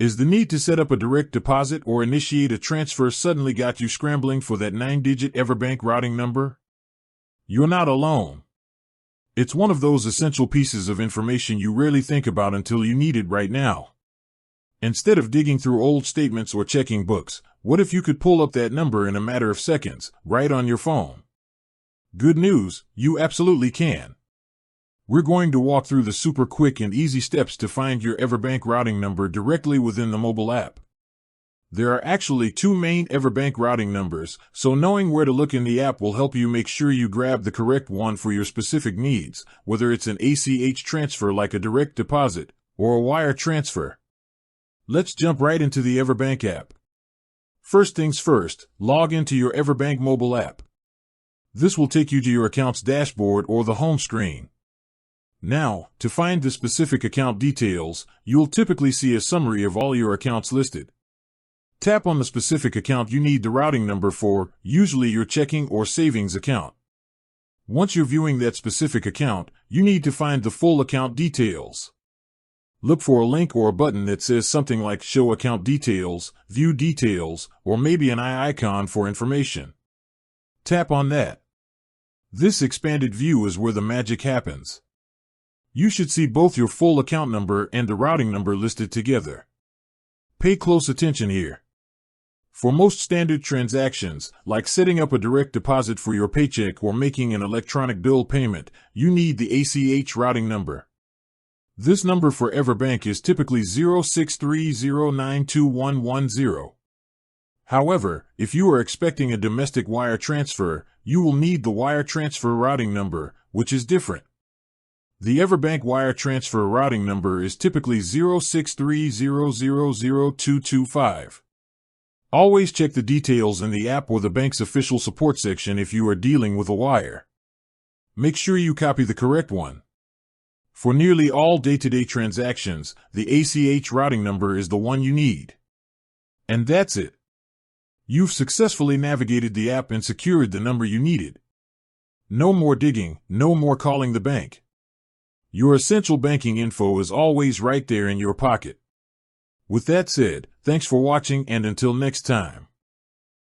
Is the need to set up a direct deposit or initiate a transfer suddenly got you scrambling for that 9-digit EverBank routing number? You're not alone. It's one of those essential pieces of information you rarely think about until you need it right now. Instead of digging through old statements or checking books, what if you could pull up that number in a matter of seconds, right on your phone? Good news, you absolutely can. We're going to walk through the super quick and easy steps to find your EverBank routing number directly within the mobile app. There are actually two main EverBank routing numbers, so knowing where to look in the app will help you make sure you grab the correct one for your specific needs, whether it's an ACH transfer like a direct deposit or a wire transfer. Let's jump right into the EverBank app. First things first, log into your EverBank mobile app. This will take you to your account's dashboard or the home screen. Now, to find the specific account details, you'll typically see a summary of all your accounts listed. Tap on the specific account you need the routing number for, usually your checking or savings account. Once you're viewing that specific account, you need to find the full account details. Look for a link or a button that says something like Show Account Details, View Details, or maybe an eye icon for information. Tap on that. This expanded view is where the magic happens. You should see both your full account number and the routing number listed together. Pay close attention here. For most standard transactions, like setting up a direct deposit for your paycheck or making an electronic bill payment, you need the ACH routing number. This number for EverBank is typically 063092110. However, if you are expecting a domestic wire transfer, you will need the wire transfer routing number, which is different. The EverBank wire transfer routing number is typically 063000225. Always check the details in the app or the bank's official support section if you are dealing with a wire. Make sure you copy the correct one. For nearly all day-to-day transactions, the ACH routing number is the one you need. And that's it. You've successfully navigated the app and secured the number you needed. No more digging, no more calling the bank. Your essential banking info is always right there in your pocket. With that said, thanks for watching and until next time.